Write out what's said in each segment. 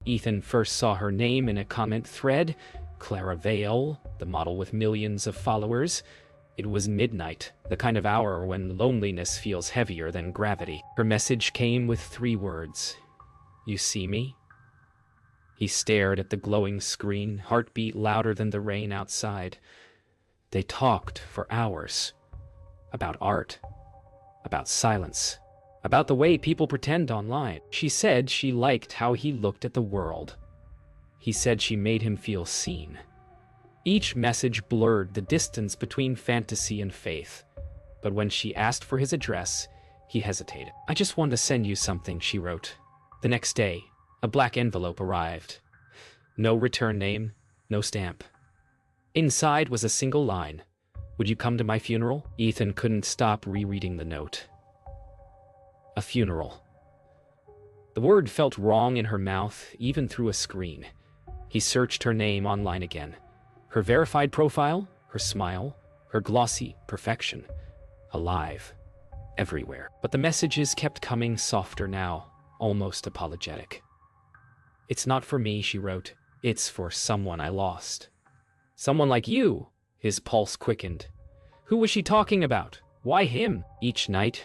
Ethan first saw her name in a comment thread, Clara Vale, the model with millions of followers. It was midnight, the kind of hour when loneliness feels heavier than gravity. Her message came with 3 words. "You see me?" He stared at the glowing screen, heartbeat louder than the rain outside. They talked for hours. About art. About silence. About the way people pretend online. She said she liked how he looked at the world. He said she made him feel seen. Each message blurred the distance between fantasy and faith. But when she asked for his address, he hesitated. "I just want to send you something," she wrote. The next day, a black envelope arrived. No return name, no stamp. Inside was a single line. "Would you come to my funeral?" Ethan couldn't stop rereading the note. A funeral. The word felt wrong in her mouth, even through a screen. He searched her name online again. Her verified profile, her smile, her glossy perfection. Alive. Everywhere. But the messages kept coming softer now, almost apologetic. "It's not for me," she wrote. "It's for someone I lost." "Someone like you?" His pulse quickened. Who was she talking about? Why him? Each night,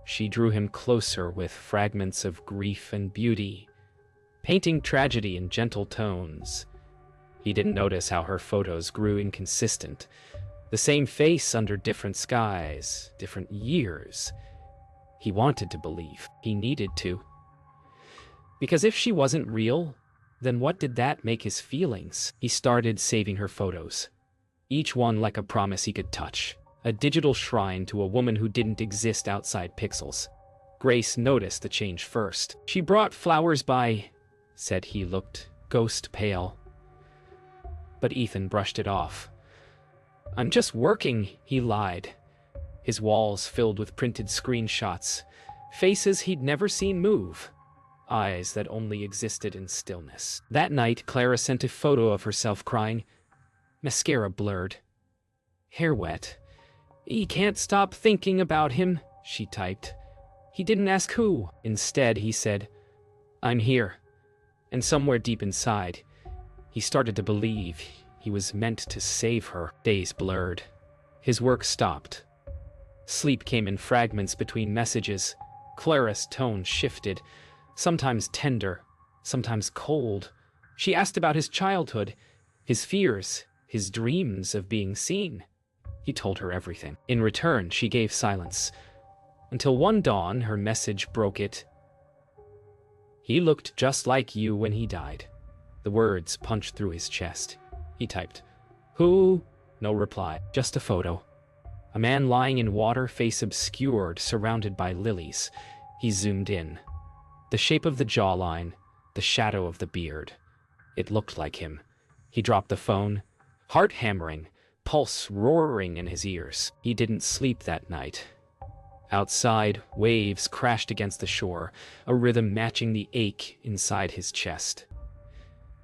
she drew him closer with fragments of grief and beauty, painting tragedy in gentle tones. He didn't notice how her photos grew inconsistent. The same face under different skies, different years. He wanted to believe. He needed to. Because if she wasn't real, then what did that make his feelings? He started saving her photos. Each one like a promise he could touch. A digital shrine to a woman who didn't exist outside pixels. Grace noticed the change first. "She brought flowers by," said he looked ghost pale. But Ethan brushed it off. "I'm just working," he lied. His walls filled with printed screenshots. Faces he'd never seen move. Eyes that only existed in stillness. That night, Clara sent a photo of herself crying. Mascara blurred. Hair wet. "He can't stop thinking about him," she typed. He didn't ask who. Instead, he said, "I'm here." And somewhere deep inside, he started to believe he was meant to save her. Days blurred. His work stopped. Sleep came in fragments between messages. Clara's tone shifted, sometimes tender, sometimes cold. She asked about his childhood, his fears, his dreams of being seen. He told her everything. In return, she gave silence. Until one dawn, her message broke it. "He looked just like you when he died." The words punched through his chest. He typed, "Who?" No reply, just a photo. A man lying in water, face obscured, surrounded by lilies. He zoomed in. The shape of the jawline, the shadow of the beard. It looked like him. He dropped the phone, heart hammering, pulse roaring in his ears. He didn't sleep that night. Outside, waves crashed against the shore, a rhythm matching the ache inside his chest.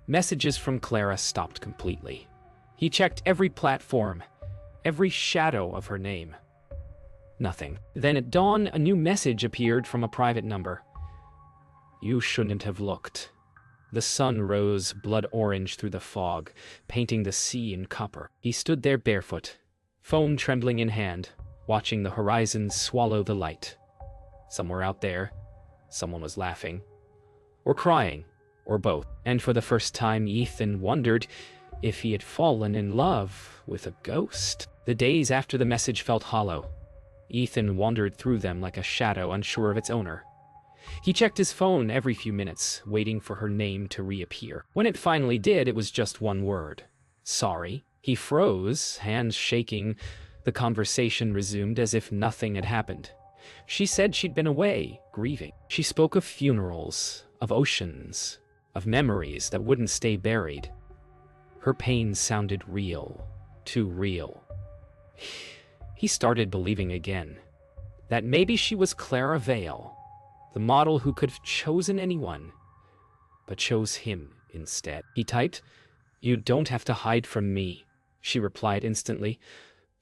Messages from Clara stopped completely. He checked every platform, every shadow of her name. Nothing. Then at dawn, a new message appeared from a private number. "You shouldn't have looked." The sun rose blood orange through the fog, painting the sea in copper. He stood there barefoot, phone trembling in hand, watching the horizon swallow the light. Somewhere out there, someone was laughing, or crying, or both. And for the first time, Ethan wondered if he had fallen in love with a ghost. The days after the message felt hollow. Ethan wandered through them like a shadow unsure of its owner. He checked his phone every few minutes, waiting for her name to reappear. When it finally did, it was just one word. "Sorry." He froze, hands shaking. The conversation resumed as if nothing had happened. She said she'd been away, grieving. She spoke of funerals, of oceans, of memories that wouldn't stay buried. Her pain sounded real, too real. He started believing again that maybe she was Clara Vale, the model who could have chosen anyone, but chose him instead. He typed, "You don't have to hide from me," she replied instantly.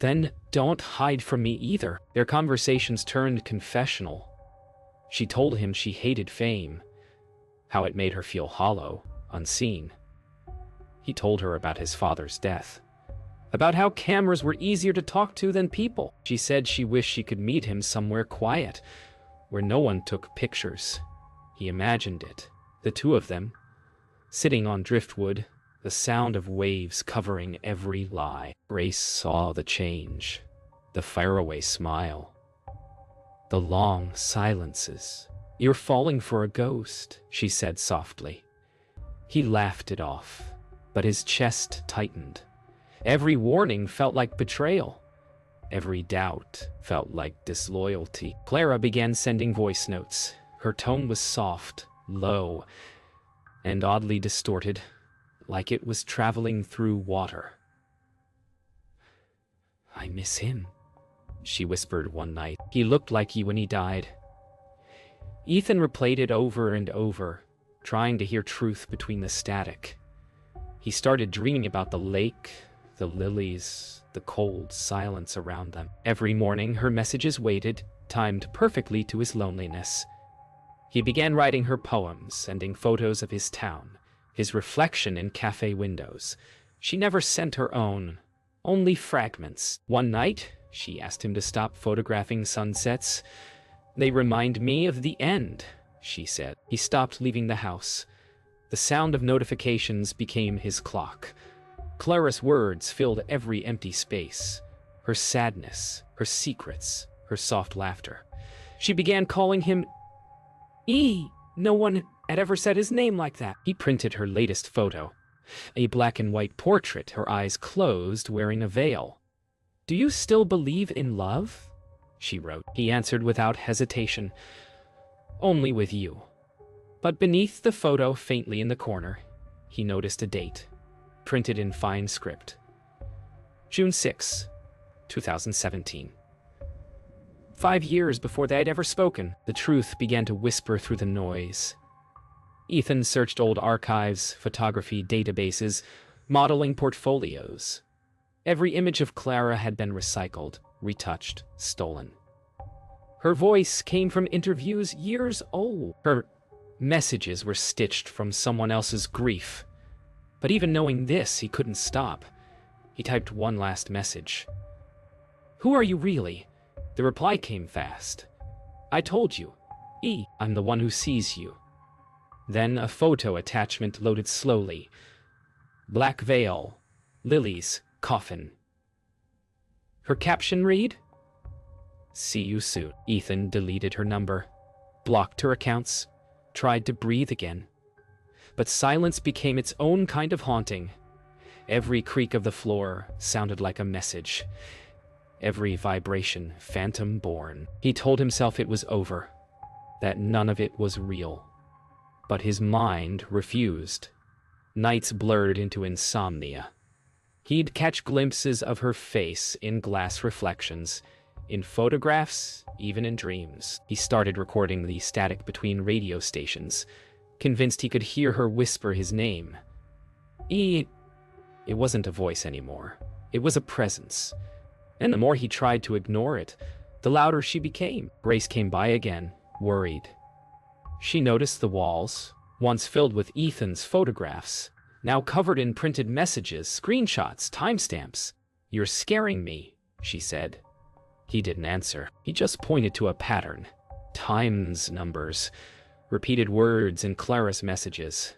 "Then don't hide from me either." Their conversations turned confessional. She told him she hated fame, how it made her feel hollow. unseen. He told her about his father's death, about how cameras were easier to talk to than people. She said she wished she could meet him somewhere quiet, where no one took pictures. He imagined it, the two of them, sitting on driftwood, the sound of waves covering every lie. Grace saw the change, the faraway smile, the long silences. "You're falling for a ghost," she said softly. He laughed it off, but his chest tightened. Every warning felt like betrayal. Every doubt felt like disloyalty. Clara began sending voice notes. Her tone was soft, low, and oddly distorted, like it was traveling through water. "I miss him," she whispered one night. "He looked like you when he died." Ethan replayed it over and over, trying to hear truth between the static. He started dreaming about the lake, the lilies, the cold silence around them. Every morning, her messages waited, timed perfectly to his loneliness. He began writing her poems, sending photos of his town, his reflection in cafe windows. She never sent her own, only fragments. One night, she asked him to stop photographing sunsets. "They remind me of the end," she said. He stopped leaving the house. The sound of notifications became his clock. Clara's words filled every empty space. Her sadness, her secrets, her soft laughter. She began calling him E. No one had ever said his name like that. He printed her latest photo, a black and white portrait, her eyes closed, wearing a veil. "Do you still believe in love?" she wrote. He answered without hesitation, "Only with you." But beneath the photo, faintly in the corner, he noticed a date, printed in fine script. June 6, 2017. 5 years before they had ever spoken, the truth began to whisper through the noise. Ethan searched old archives, photography databases, modeling portfolios. Every image of Clara had been recycled, retouched, stolen. Her voice came from interviews years old. Her messages were stitched from someone else's grief. But even knowing this, he couldn't stop. He typed one last message. "Who are you really?" The reply came fast. "I told you. E. I'm the one who sees you." Then a photo attachment loaded slowly. Black veil, lilies, coffin. Her caption read, "See you soon." Ethan deleted her number, blocked her accounts, tried to breathe again. But silence became its own kind of haunting. Every creak of the floor sounded like a message. Every vibration phantom-born. He told himself it was over, that none of it was real. But his mind refused. Nights blurred into insomnia. He'd catch glimpses of her face in glass reflections, in photographs, even in dreams. He started recording the static between radio stations, convinced he could hear her whisper his name. It wasn't a voice anymore. It was a presence. And the more he tried to ignore it, the louder she became. Grace came by again, worried. She noticed the walls, once filled with Ethan's photographs, now covered in printed messages, screenshots, timestamps. "You're scaring me," she said. He didn't answer. He just pointed to a pattern. Times numbers, repeated words in Clara's messages.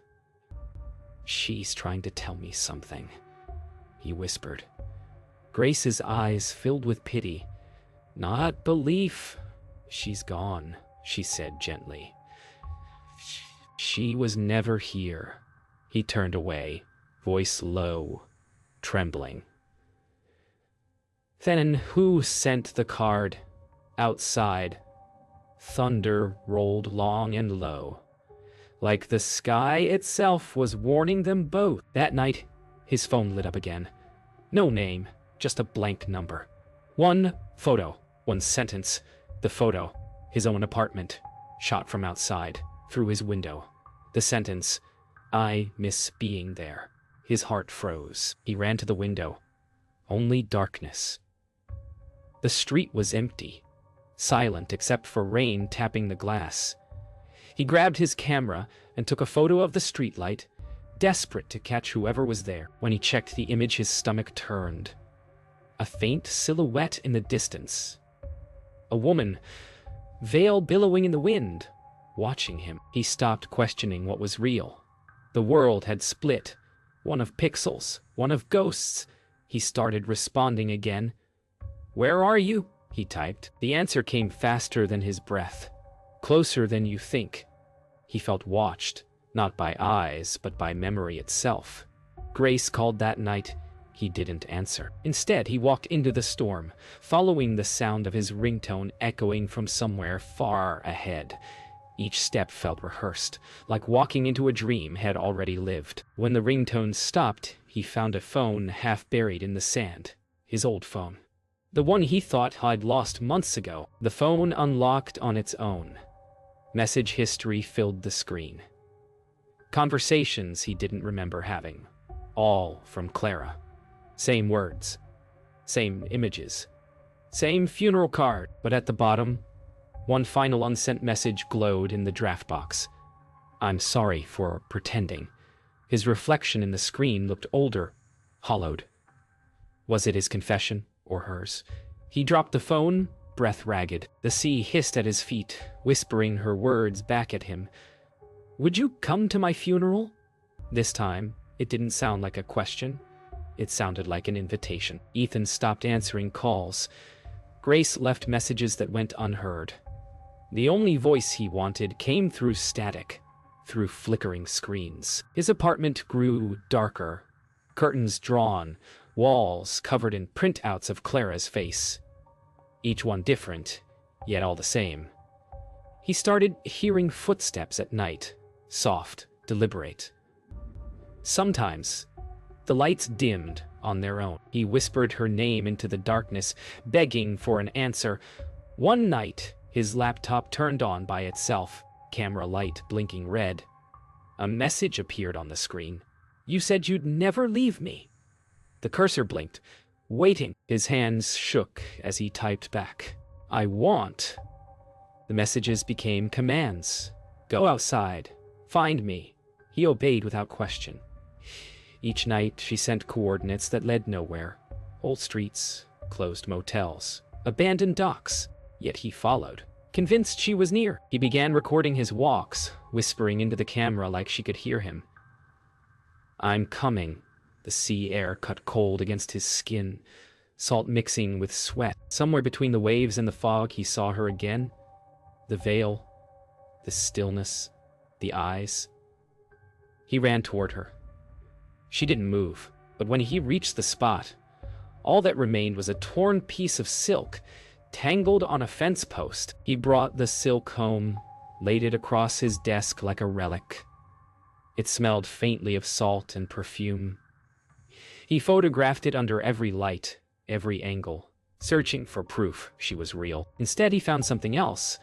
"She's trying to tell me something," he whispered. Grace's eyes filled with pity. "Not belief. She's gone," she said gently. "She was never here." He turned away, voice low, trembling. "Then who sent the card?" Outside, thunder rolled long and low, like the sky itself was warning them both. That night, his phone lit up again. No name, just a blank number. One photo, one sentence. The photo, his own apartment, shot from outside, through his window. The sentence, "I miss being there." His heart froze. He ran to the window. Only darkness. The street was empty, silent except for rain tapping the glass. He grabbed his camera and took a photo of the streetlight, desperate to catch whoever was there. When he checked the image, his stomach turned. A faint silhouette in the distance. A woman, veil billowing in the wind, watching him. He stopped questioning what was real. The world had split. One of pixels, one of ghosts. He started responding again. "Where are you?" he typed. The answer came faster than his breath. "Closer than you think." He felt watched, not by eyes, but by memory itself. Grace called that night. He didn't answer. Instead, he walked into the storm, following the sound of his ringtone echoing from somewhere far ahead. Each step felt rehearsed, like walking into a dream had already lived. When the ringtone stopped, he found a phone half buried in the sand. His old phone. The one he thought he'd lost months ago. The phone unlocked on its own. Message history filled the screen. Conversations he didn't remember having. All from Clara. Same words. Same images. Same funeral card. But at the bottom, one final unsent message glowed in the draft box. "I'm sorry for pretending." His reflection in the screen looked older, hollowed. Was it his confession, or hers? He dropped the phone, breath ragged. The sea hissed at his feet, whispering her words back at him. "Would you come to my funeral?" This time, it didn't sound like a question. It sounded like an invitation. Ethan stopped answering calls. Grace left messages that went unheard. The only voice he wanted came through static, through flickering screens. His apartment grew darker, curtains drawn, walls covered in printouts of Clara's face. Each one different, yet all the same. He started hearing footsteps at night, soft, deliberate. Sometimes, the lights dimmed on their own. He whispered her name into the darkness, begging for an answer. One night, his laptop turned on by itself, camera light blinking red. A message appeared on the screen. "You said you'd never leave me." The cursor blinked, waiting. His hands shook as he typed back. "I want." The messages became commands. "Go outside. Find me." He obeyed without question. Each night, she sent coordinates that led nowhere. Old streets, closed motels, abandoned docks. Yet he followed, convinced she was near. He began recording his walks, whispering into the camera like she could hear him. "I'm coming." The sea air cut cold against his skin, salt mixing with sweat. Somewhere between the waves and the fog, he saw her again. The veil, the stillness, the eyes. He ran toward her. She didn't move, but when he reached the spot, all that remained was a torn piece of silk, tangled on a fence post. He brought the silk home, laid it across his desk like a relic. It smelled faintly of salt and perfume. He photographed it under every light, every angle, searching for proof she was real. Instead, he found something else.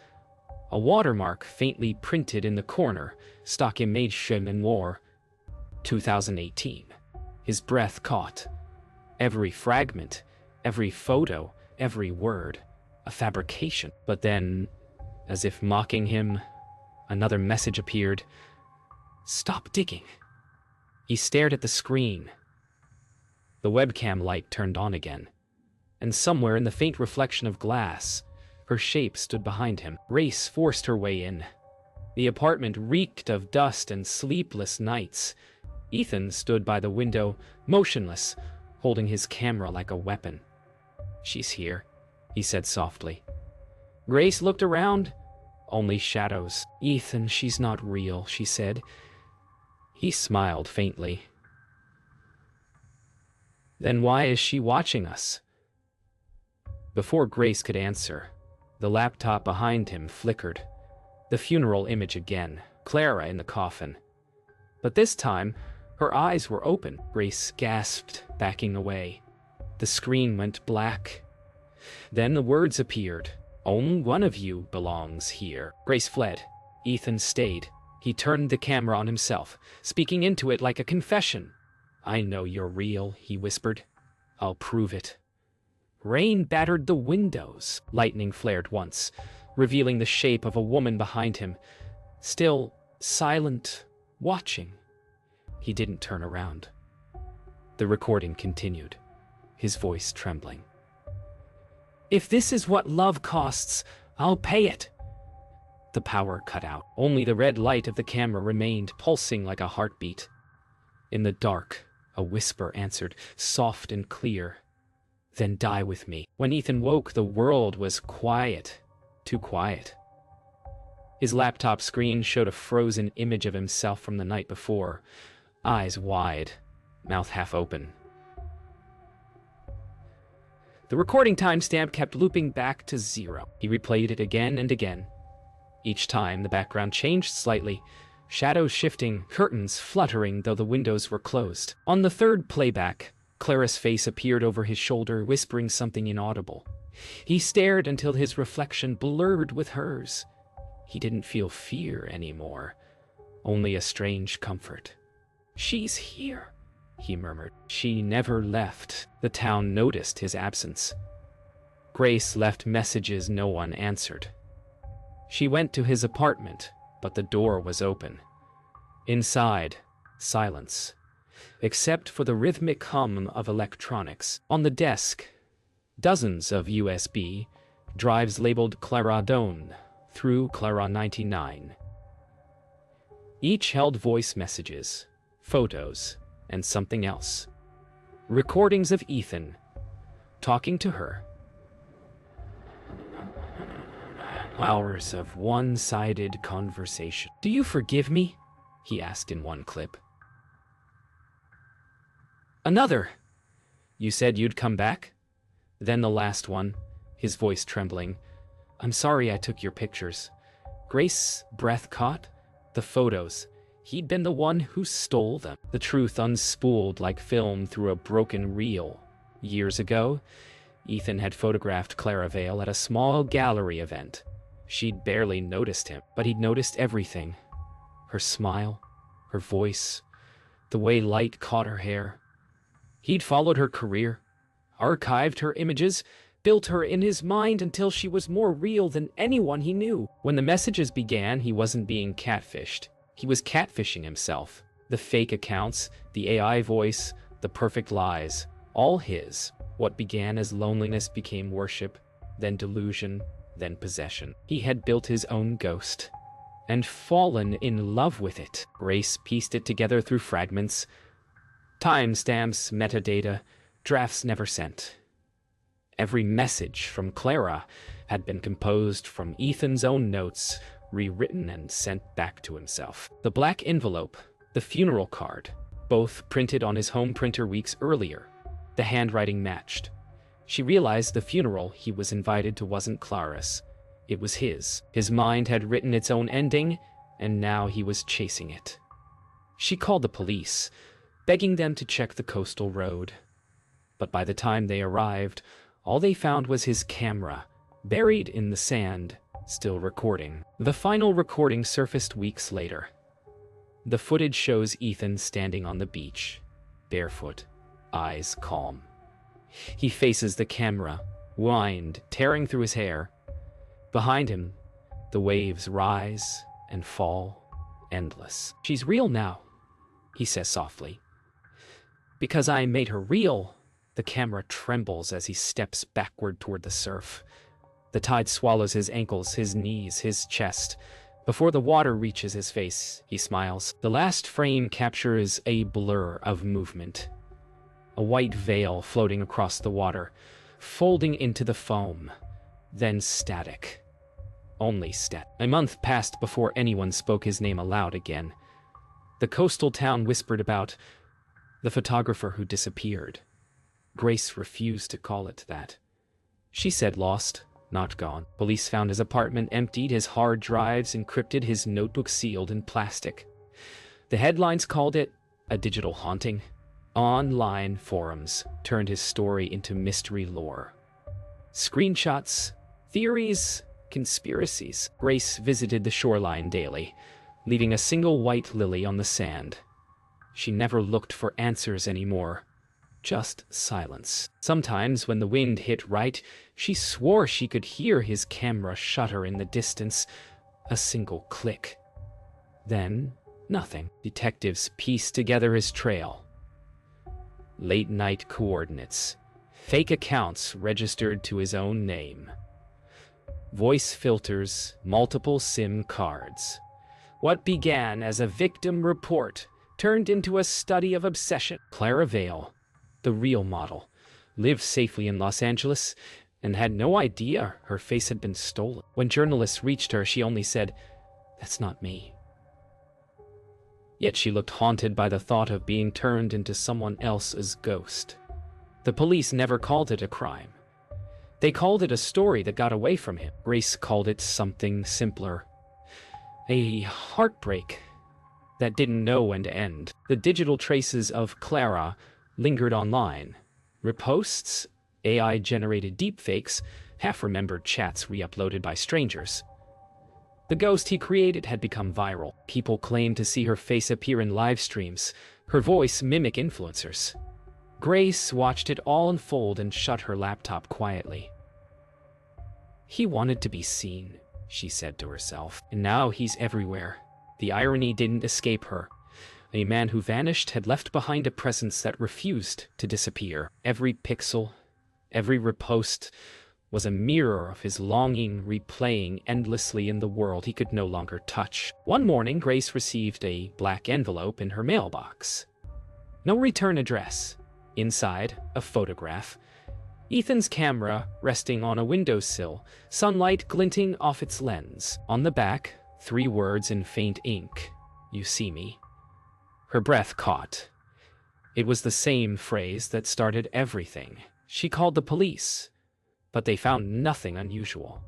A watermark faintly printed in the corner, stock image memoir, 2018. His breath caught. Every fragment, every photo, every word, a fabrication. But then, as if mocking him, another message appeared. "Stop digging." He stared at the screen. The webcam light turned on again, and somewhere in the faint reflection of glass, her shape stood behind him. Grace forced her way in. The apartment reeked of dust and sleepless nights. Ethan stood by the window, motionless, holding his camera like a weapon. "She's here," he said softly. Grace looked around. Only shadows. "Ethan, she's not real," she said. He smiled faintly. "Then why is she watching us?" Before Grace could answer, the laptop behind him flickered. The funeral image again, Clara in the coffin. But this time, her eyes were open. Grace gasped, backing away. The screen went black. Then the words appeared. "Only one of you belongs here." Grace fled. Ethan stayed. He turned the camera on himself, speaking into it like a confession. "I know you're real," he whispered. "I'll prove it." Rain battered the windows. Lightning flared once, revealing the shape of a woman behind him, still silent, watching. He didn't turn around. The recording continued, his voice trembling. "If this is what love costs, I'll pay it." The power cut out. Only the red light of the camera remained, pulsing like a heartbeat. In the dark, a whisper answered, soft and clear. "Then die with me." When Ethan woke, the world was quiet. Too quiet. His laptop screen showed a frozen image of himself from the night before, eyes wide, mouth half open. The recording timestamp kept looping back to 0. He replayed it again and again. Each time, the background changed slightly, shadows shifting, curtains fluttering though the windows were closed. On the third playback, Clara's face appeared over his shoulder, whispering something inaudible. He stared until his reflection blurred with hers. He didn't feel fear anymore, only a strange comfort. "She's here," he murmured. She never left. The town noticed his absence. Grace left messages no one answered. She went to his apartment, but the door was open. Inside, silence, except for the rhythmic hum of electronics. On the desk, dozens of USB drives labeled Clara Dawn through Clara 99. Each held voice messages, photos, and something else. Recordings of Ethan talking to her. Hours of one-sided conversation. "Do you forgive me?" he asked in one clip. "Another. You said you'd come back?" Then the last one, his voice trembling. "I'm sorry I took your pictures." Grace's breath caught. The photos. He'd been the one who stole them. The truth unspooled like film through a broken reel. Years ago, Ethan had photographed Clara Vale at a small gallery event. She'd barely noticed him, but he'd noticed everything. Her smile, her voice, the way light caught her hair. He'd followed her career, archived her images, built her in his mind until she was more real than anyone he knew. When the messages began, he wasn't being catfished. He was catfishing himself. The fake accounts, the AI voice, the perfect lies, all his. What began as loneliness became worship, then delusion, then possession. He had built his own ghost and fallen in love with it. Grace pieced it together through fragments, timestamps, metadata, drafts never sent. Every message from Clara had been composed from Ethan's own notes, rewritten and sent back to himself. The black envelope, the funeral card, both printed on his home printer weeks earlier. The handwriting matched. She realized the funeral he was invited to wasn't Clara's. It was his. His mind had written its own ending, and now he was chasing it. She called the police, begging them to check the coastal road. But by the time they arrived, all they found was his camera, buried in the sand, still recording. The final recording surfaced weeks later. The footage shows Ethan standing on the beach, barefoot, eyes calm. He faces the camera, wind tearing through his hair. Behind him, the waves rise and fall, endless. "She's real now," he says softly. "Because I made her real." The camera trembles as he steps backward toward the surf. The tide swallows his ankles, his knees, his chest. Before the water reaches his face, he smiles. The last frame captures a blur of movement. A white veil floating across the water, folding into the foam. Then static. Only static. A month passed before anyone spoke his name aloud again. The coastal town whispered about the photographer who disappeared. Grace refused to call it that. She said lost, not gone. Police found his apartment emptied, his hard drives encrypted, his notebook sealed in plastic. The headlines called it a digital haunting. Online forums turned his story into mystery lore. Screenshots, theories, conspiracies. Grace visited the shoreline daily, leaving a single white lily on the sand. She never looked for answers anymore. Just silence. Sometimes, when the wind hit right, she swore she could hear his camera shutter in the distance. A single click. Then, Nothing. Detectives pieced together his trail. Late-night coordinates. Fake accounts registered to his own name. Voice filters, multiple SIM cards. What began as a victim report turned into a study of obsession. Clara Vale, the real model, lived safely in Los Angeles and had no idea her face had been stolen. When journalists reached her, she only said, "That's not me." Yet she looked haunted by the thought of being turned into someone else's ghost. The police never called it a crime. They called it a story that got away from him. Grace called it something simpler. A heartbreak that didn't know when to end. The digital traces of Clara lingered online. Reposts, AI-generated deepfakes, half-remembered chats re-uploaded by strangers. The ghost he created had become viral. People claimed to see her face appear in live streams, her voice mimic influencers. Grace watched it all unfold and shut her laptop quietly. "He wanted to be seen," she said to herself, "and now he's everywhere." The irony didn't escape her. A man who vanished had left behind a presence that refused to disappear. Every pixel, every repost was a mirror of his longing replaying endlessly in the world he could no longer touch. One morning, Grace received a black envelope in her mailbox. No return address. Inside, a photograph. Ethan's camera resting on a windowsill, sunlight glinting off its lens. On the back, 3 words in faint ink. "You see me." Her breath caught. It was the same phrase that started everything. She called the police, but they found nothing unusual.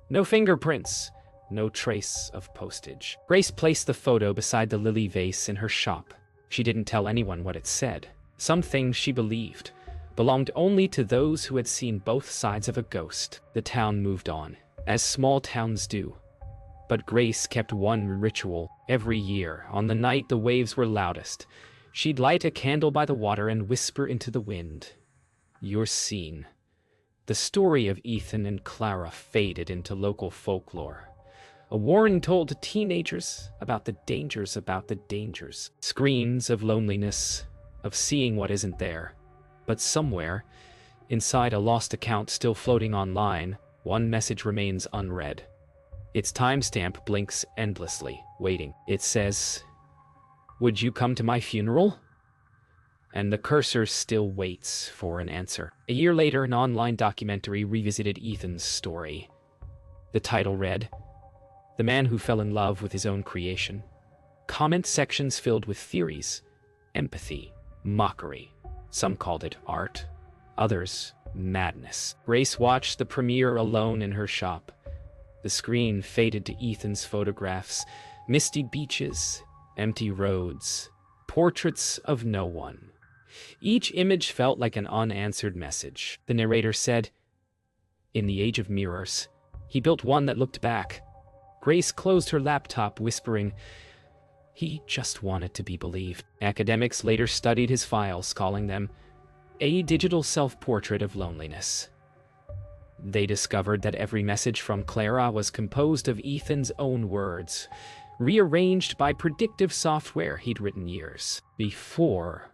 No fingerprints, no trace of postage. Grace placed the photo beside the lily vase in her shop. She didn't tell anyone what it said. Some things she believed belonged only to those who had seen both sides of a ghost. The town moved on, as small towns do. But Grace kept one ritual every year. On the night the waves were loudest, she'd light a candle by the water and whisper into the wind, "You're seen." The story of Ethan and Clara faded into local folklore. A warning told to teenagers about the dangers. Screams of loneliness, of seeing what isn't there. But somewhere, inside a lost account still floating online, one message remains unread. Its timestamp blinks endlessly, waiting. It says, "Would you come to my funeral?" And the cursor still waits for an answer. A year later, an online documentary revisited Ethan's story. The title read, "The Man Who Fell in Love with His Own Creation." Comment sections filled with theories, empathy, mockery. Some called it art, others madness. Grace watched the premiere alone in her shop. The screen faded to Ethan's photographs, misty beaches, empty roads, portraits of no one. Each image felt like an unanswered message. The narrator said, "In the age of mirrors, he built one that looked back." Grace closed her laptop, whispering, "He just wanted to be believed." Academics later studied his files, calling them a digital self-portrait of loneliness. They discovered that every message from Clara was composed of Ethan's own words, rearranged by predictive software he'd written years before.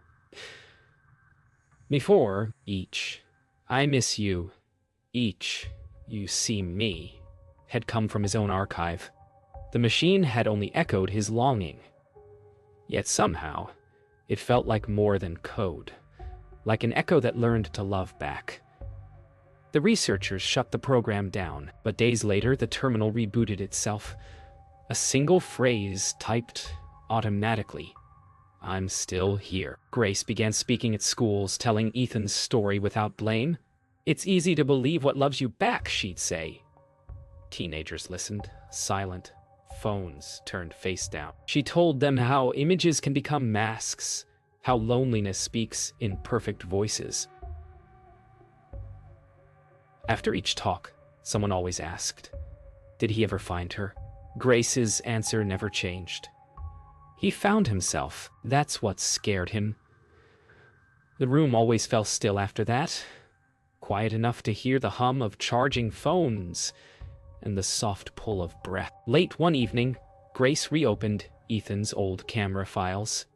Each, "I miss you," each, "You see me," had come from his own archive. The machine had only echoed his longing. Yet somehow, it felt like more than code, like an echo that learned to love back. The researchers shut the program down, but days later the terminal rebooted itself. A single phrase typed automatically, "I'm still here." Grace began speaking at schools, telling Ethan's story without blame. "It's easy to believe what loves you back," she'd say. Teenagers listened, silent, phones turned face down. She told them how images can become masks, how loneliness speaks in perfect voices. After each talk, someone always asked, did he ever find her? Grace's answer never changed. He found himself. That's what scared him. The room always fell still after that, quiet enough to hear the hum of charging phones and the soft pull of breath. Late one evening, Grace reopened Ethan's old camera files.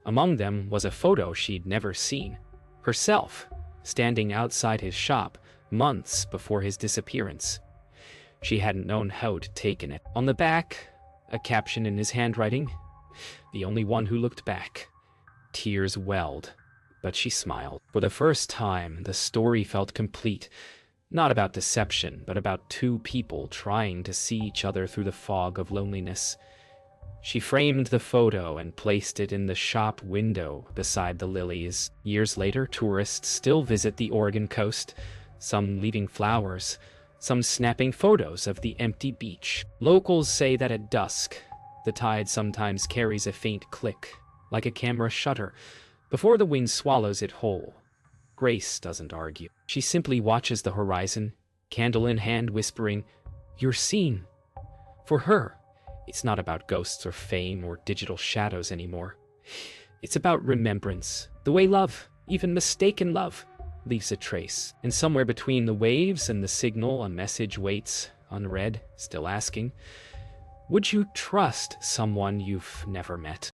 Among them was a photo she'd never seen. Herself, standing outside his shop months before his disappearance. She hadn't known how to taken it. On the back, a caption in his handwriting. The only one who looked back. Tears welled, but she smiled. For the first time, the story felt complete. Not about deception, but about two people trying to see each other through the fog of loneliness. She framed the photo and placed it in the shop window beside the lilies. Years later, tourists still visit the Oregon coast, some leaving flowers, some snapping photos of the empty beach. Locals say that at dusk, the tide sometimes carries a faint click, like a camera shutter, before the wind swallows it whole. Grace doesn't argue. She simply watches the horizon, candle in hand, whispering, "You're seen." For her, it's not about ghosts or fame or digital shadows anymore. It's about remembrance, the way love, even mistaken love, leaves a trace. And somewhere between the waves and the signal, a message waits, unread, still asking, would you trust someone you've never met?